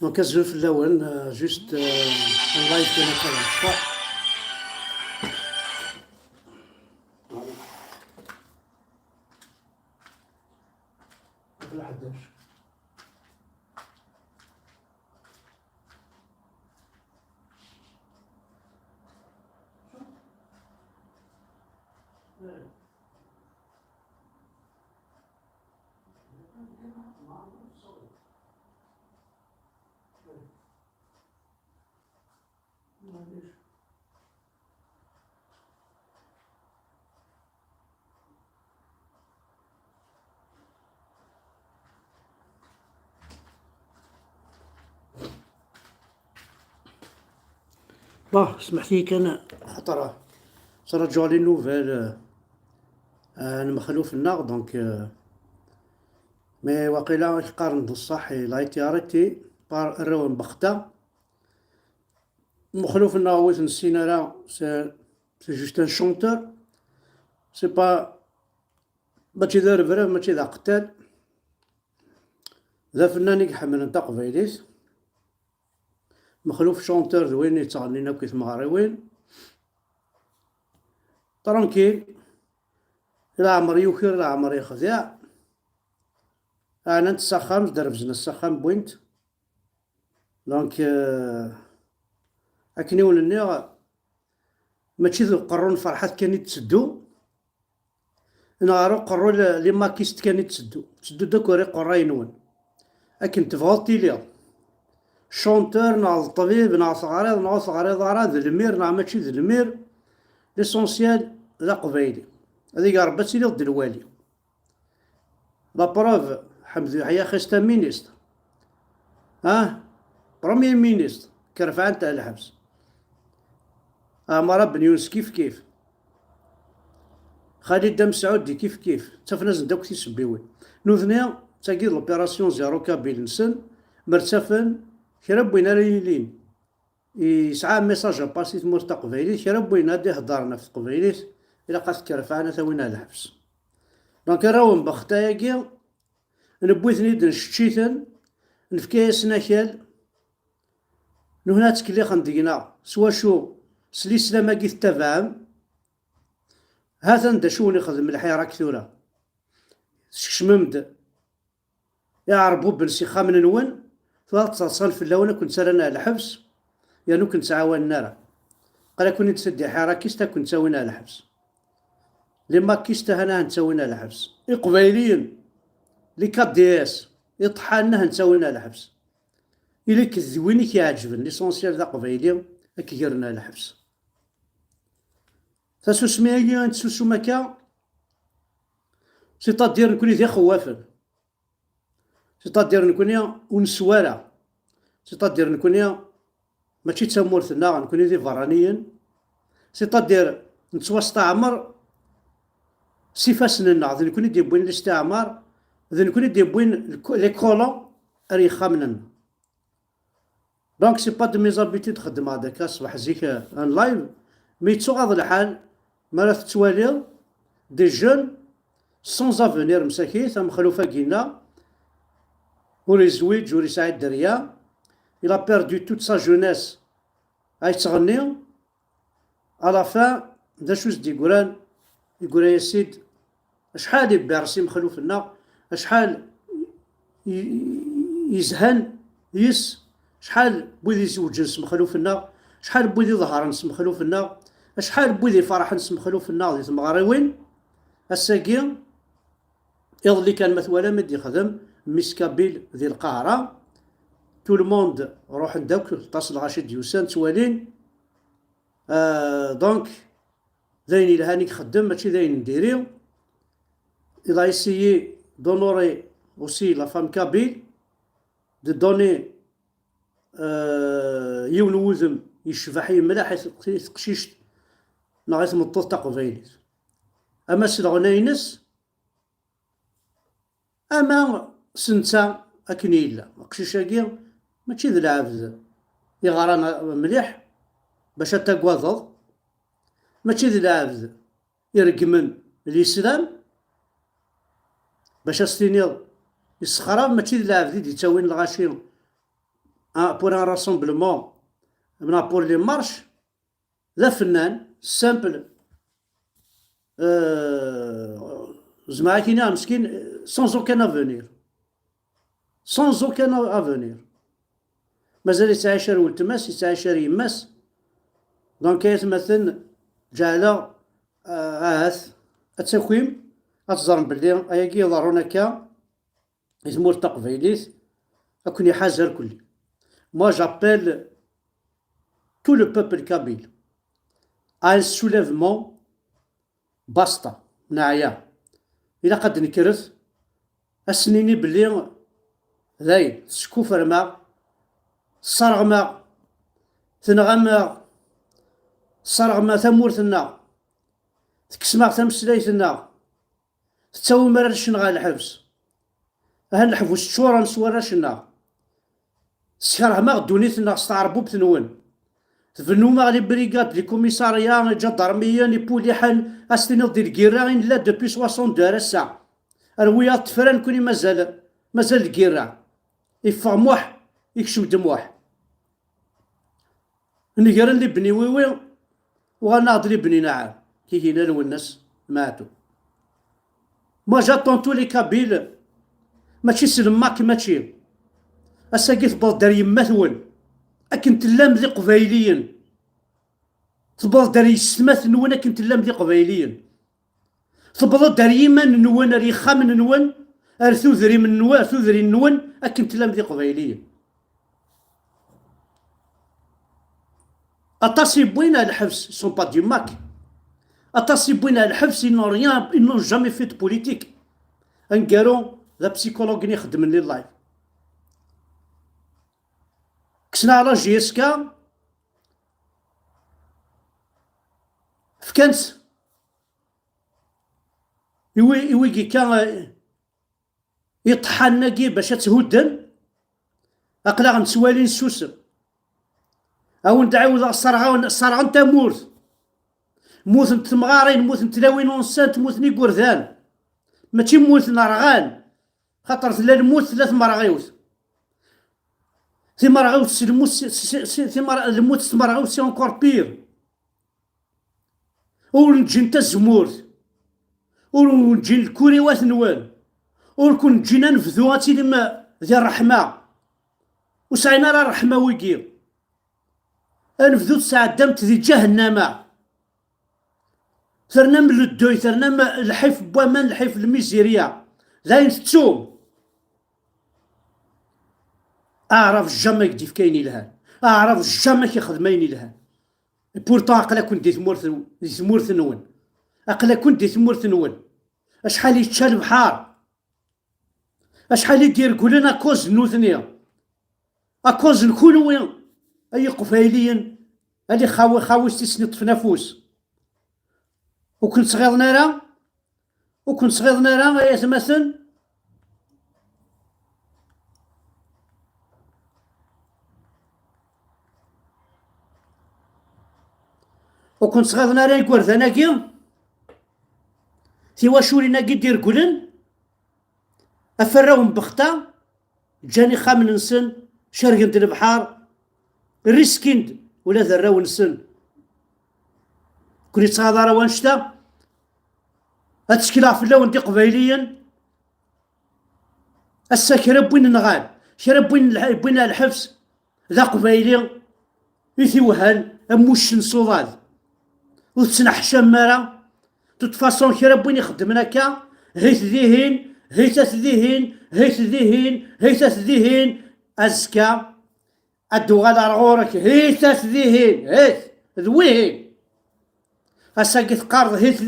دونك كازو في اللون جوست ان لايف كان كذا صح. لا حداش. باه سمحت لي كان خاطر ترجعوا لي نوفيل المخلوف النار دونك مي واقيلا يقارن بصح لا ايتي اريتي بار الروان بختا المخلوف النار ويت نسينا لا سي جوست ان شونتور سي با ماشي ذا رفرف ماشي ذا قتال ذا فنان يحمل نتا قبيليس مخلوف شونتور ذوين يتغنينا كيف مغاريوين ترانكيل لا عمر يوكر لا عمر يخزع انا نتسخم دربزنا السخام بوينت دونك اكني ولني ماشي ذو قرون فرحات كان يتسدو نهارو قرو لي ماكيست كان تسدو داكوري قراينون اكن تفوتي ليا شونتور ناض الطبيب ناض صغاريض ناض صغاريض راه ذا المير ناض ماشي ذا المير ليسونسيال ذا قبايلي هذيك رباتي لي ضد الوالي لا بروف حمد يحيى خيستا مينيستر بروميير مينيستر كرفعان تاع الحبس مرا بن يونس كيف خالد دم سعودي كيف تفناز داك تيسبيوين نوثنيا تاقي لوبيراسيون زيرو كابيل نسن مرتفن كرا بوينا ليلين يسعى ميساج باسيت مور تا قبيليت كرا بوينا دي هضرنا في قبيليت الى قاس كرفعنا ثوينا الحبس دونك راهم بختاياكي نبويثني نشتيثن نفكايا سناكال نهنا تكليخ ندينا سوا شو سلي سلاماكي تتابعهم هذا ندا شو نخدم الحياة كثورة شممد يا عربو بنسي خامن نون تصل في اللون كنت سالنا الحبس يعني كنت عاون نارا قال كوني تسدي حياة كيستا كنت سوينا الحبس لما كيستا هنا نسوينا الحبس إقباليين لي كادياس يطحنا نسوينا الحبس إلي كذويني كيعجبن ليسونسيال ذا قبيلي أكيرنا الحبس تسوسمية تسوسو مكا سيتادير نكوني ذي خوافن سيتادير نكوني ونسوارا سيتادير نكوني ماشي تسمورتنا نكوني ذي فرانيين سيتادير نتواستعمر سيفاسنا ذي نكوني دي بوين الاستعمار ذي نكوني دي بوين لي كولون ريخا مننا دونك سي با دو ميزابيتي تخدم هذاك صباح زيك ان لايف مي تسوغاض الحال مرات تتوالي دي جون سون افونير مساكيت مخلوفه كينا وري زويج وري سعيد دريا il a perdu toute sa jeunesse هاي تغني على فا دا شوز دي يقولان يقول يا سيد شحال يبي راسي مخلوفنا شحال يزهن يس شحال بوذي يزوج نسم خلوفنا شحال بوذي ظهر نسم خلوفنا شحال بوذي فرح نسم خلوفنا ذي تمغاريوين الساقي يظلي كان مثولا مد يخدم ميسكابيل ذي القاهرة تو الموند روح نداك تصل غاشد يوسان توالين دونك ذاين الهاني خدم ماشي ذاين نديري il a essayé d'honorer aussi la femme kabyle de donner يون وزم يشفحي ملاح تقشيش نغيث مطوط تقفيليت اما سلغناينس اما سنتا اكنيلا قشيشاكي ماشي ذا العبد يغرانا مليح باش تقواضض ماشي ذا العبد يرقمن الاسلام باش استينيض يسخراب ماشي ذا العبد يتاوين الغاشيم pour un rassemblement, pour les marches, ذا فنان سامبل زعما كاين مسكين sans aucun avenir, sans aucun avenir. مازال يتعاشر ولد تماس، يتعاشر يماس، دونك يتمثل جعل التكويم أتزرم بلي أياكي يضرون هكا يثمور تقبيليت أكون يحاز الكل. Moi j'appelle tout le peuple kabyle à un soulèvement باسطة نعيا. إلا قد نكرت أسنيني بلي ذاي سكوفرما صرغما ثنغما صرغما ثمورتنا تكسما تمسلايتنا تتساوي مرار الشنغا الحبس هان الحبس الشورى نسوارا شنا سكرهما دونيتنا ستعربو بتنون تفنوما لي بريغاد لي كوميساريا جدرميا لي بوليحان استينو ديال الكيرا لا دوبي 60 دار الساعة رويا تفران كوني مازال الكيرا يفغ موح يكشم دموح نقرا اللي بني ويوي وغناض لي بني نعم كي كاين الناس ماتوا. ما جاتون تو لي كابيل ماشي سلماك ماشي اساكي تبغى دار يما ثون اكن تلام ذي قبايليين تبغى دار يسمات نون اكن تلام ذي قبايليين تبغى دار يما نون ريخا من نون ارثو ذري من نون ارثو ذري نون اكن تلام ذي قبايليين. أطاسي بوينا الحبس سون با دي ماك أطاسي بوينا الحبس ils n'ont rien ils n'ont jamais fait de politique. انقالو ذا بسيكولوج يخدم لي اللايف كسنا على جيسكا فكانت يويكي كان يطحن ناقي باش تهدن أقلا نسوالي نسوسم أو ندعاود الصرغة نتا موت تمغارين موت تلاوين ونسان تموت ني قرذان ماشي موت نرغان خاطر لا الموت ثلاث مرغيوت ثم رغوت الموت تمرغوت سي اونكور بير ونجي نتا الزمورت ونجي الكوريوات نوال ونكون جينا نفذو هاتي لما ذي الرحمة وسعينا راه الرحمة ويكي انفذو تسعدمت ذي جهنم ثرنا من الدوي ثرنا الحيف بوامان الحيف الميزيريا ذاين تتوم اعرف جاما يديف كايني لها اعرف جاما كيخدميني لها بورتون اقلا كنت دي ثمورث نون اقلا كنت دي ثمورث نون اشحال يتشال البحار اشحال يدير قولنا كوز نوثني اكوز نكون وين اي قفايليين هادي خاوستي سنيط في نفوس وكنت صغيرنا راه يا تمثل وكنت صغيرنا راه يقول ذناكي في واشوري ناكي دير قولن افراهم بختا جاني خامن نسن شرقنت البحار ريسكيند ولا ذراو نسن كوني تصادر وانشتا هتشكيلا في اللون دي قبايليا الساكرة بوين نغال شرب بوين الحبس ذا قبايلي يثي وهان اموش نصوضاد وتسنح شمارة تتفاصون شرب بوين يخدمنا كا هيت ذيهين هيتات ذيهين هيت ذيهين هيتات ذيهين أزكا الدوغال رغورك هيتات ذيهين هيت ذويهين أساقي تقارض هيت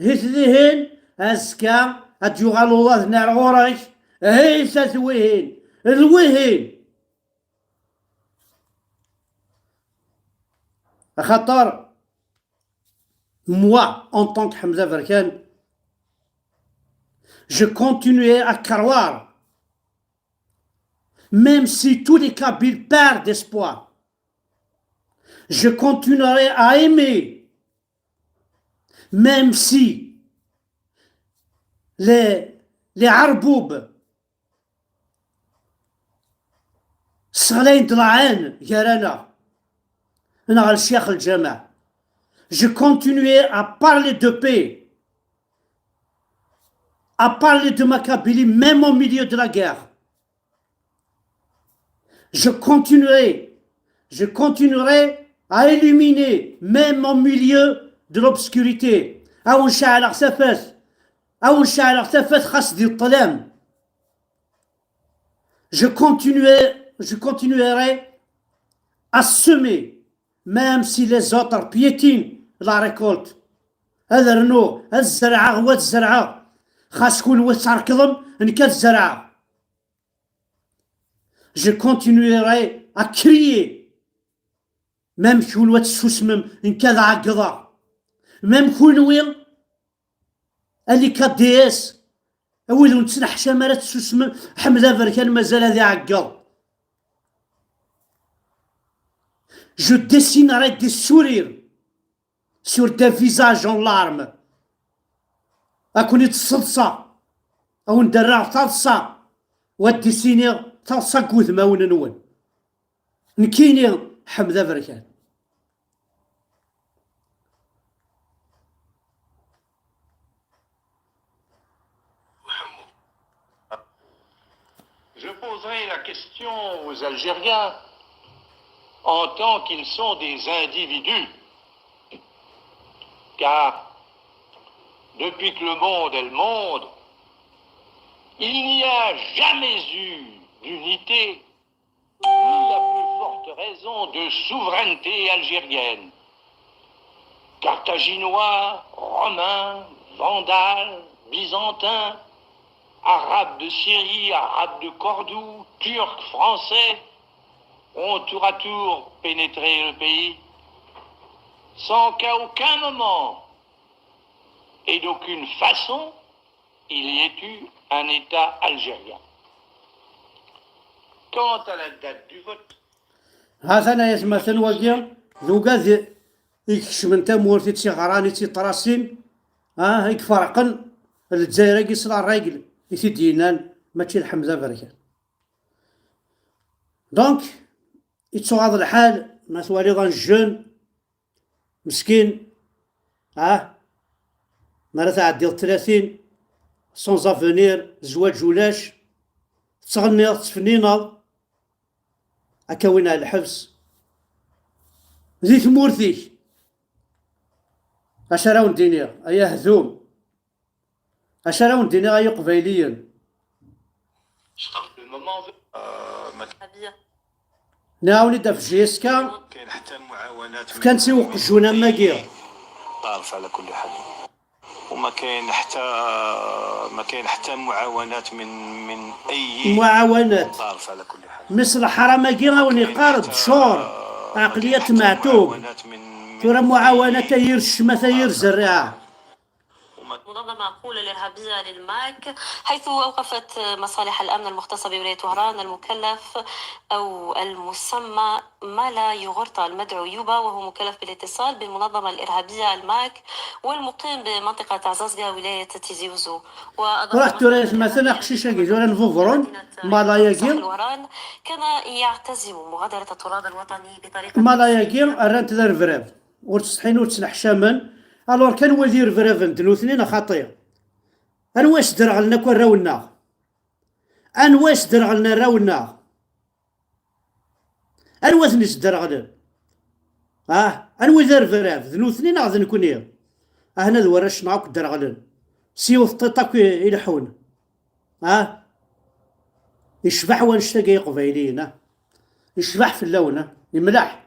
ذيهين أزكا الدوغال الله نار غورك هيتات ذويهين خاطر moi en tant que Hamza Verkan je continuais à croire même si tous les Kabyles perdent d'espoir je continuerai à aimer même si les Arboub صغلين طلعان يارانا أنا على الشيخ الجامع. Je continuais à parler de paix, à parler de ma Kabylie, même au milieu de la guerre. Je continuerai à éliminer, même au milieu de l'obscurité. أو نشعل خسافات أو نشعل خسافات خاص ديال الظلام. Je continuerai à semer, même si les autres piétinent la récolte. هذا رنو هاد الزرعة هو الزرعة خاص كون وتركضم إن كانت الزرعة. Je continuerai à crier, même كون وتسوسمم إن كان عقضة، même كون وين اللي كدي اس أول نتسنح شمالات تسوسمم حملة بركان مازال هذي عقض. Je dessinerai des sourires sur des visages en larmes. أكون يتصلصا أو ندرع تصلصا وديسيني تصلصا كوث ماون نون نكيني حمدة بركان. Je poserai la question aux Algériens en tant qu'ils sont des individus, car depuis que le monde est le monde, il n'y a jamais eu d'unité, ni la plus forte raison de souveraineté algérienne. Carthaginois, Romains, Vandales, Byzantins, Arabes de Syrie, Arabes de Cordoue, Turcs, Français, ont tour à tour pénétré le pays, sans qu'à aucun moment et d'aucune façon il y ait eu un État algérien. Quant à la date du vote, هذا يسمى ثنوجيا ذوقا يكشف من تمورتي تيغراني تيطراسين هيك فرقا الجزائر يصنع الراجل يتدينان ماشي الحمزة بركان. دونك يتسو هذا الحال ما ثوالي ظن جون مسكين مرة تعدي 30 سون افونير زواج ولاش تغني تفنينا أكوين على الحبس ذي ثمورتي أشراون دينيا أيا هذوم أشراون دينيا أيا قبيليا ناوني دا في جيسكا كاين حتى المعاونات كان سيوق جونا ماكيا طارف على كل حال، وما كاين حتى معاونات من اي معاونات طارف على كل حال. مثل حراماكي غاوني قارض شور عقلية معتوب ترى معاونة تاير الشمة تاير زرعة. منظمة قولة الإرهابية للماك حيث أوقفت مصالح الأمن المختصة بولاية وهران المكلف أو المسمى مالا يغرطا المدعو يوبا، وهو مكلف بالاتصال بالمنظمة الإرهابية الماك والمقيم بمنطقة عزازقة ولاية تيزي وزو. رحت توريس مثلا قشيشة جيزولا نفوفرون مالا يجير وهران كان يعتزم مغادرة التراب الوطني بطريقة مالا يجير أرانت ذا الفراف ورتسحين ورتسنح شامان. الور كان وزير فرافنت نوثنين خطير انواش درغلنا كون راونا انواش درغلنا راونا انواثنيش درغلن انوزير فراف ذنوثنين غادي نكون هنا ذوراش نعاود درغلن سيوث طيطاك يلحون يشبح ونشتاقي قبيلين يشبح في اللون يملح.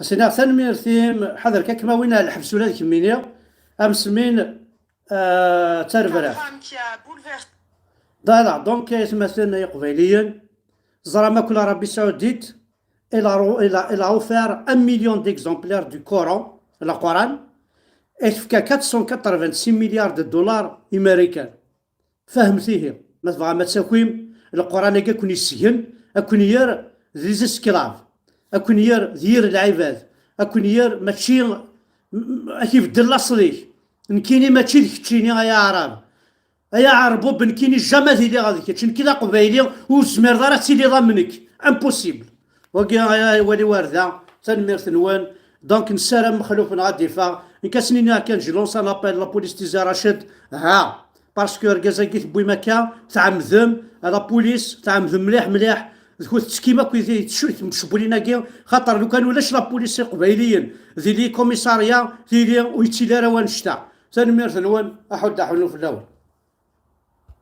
سينا ثاني ثيم حذر كما وين الحبس ولا كمينيا امسمين تربراف ضايع دونك يتمثلنا قبيليا زرا كل عربي سعوديت il a offert 1 million d'exemplaires du Coran, le Coran, et il fait 486 milliards de dollars américains. فهمتيه ما تبغى ما تساكويم القران كون يسجن اكون ير ذي سكلاف اكون ير دير العباد اكون ير ماشي كيف دير الاصلي نكيني ماشي ديك يا عرب يا عربو بنكيني جامي ديالي غادي كتشن كذا قبايلي وزمير دارا تيلي ضمنك امبوسيبل وكي ولي وارده تنمير ثنوان دونك نسالم مخلوف غادي فا كاسنينا كان جي لونس ان ابل لا بوليس تيزا راشد ها باسكو ركازا كي تبوي مكا تاع مذم لا بوليس تاع مذم مليح مليح كيما كي تشبوا لينا كي خاطر لو كانوا لاش لا بوليس قبايليين ذي لي كوميساريا ذي لي ويتيلا روان شتا تنمير ثنوان احد حلو في الاول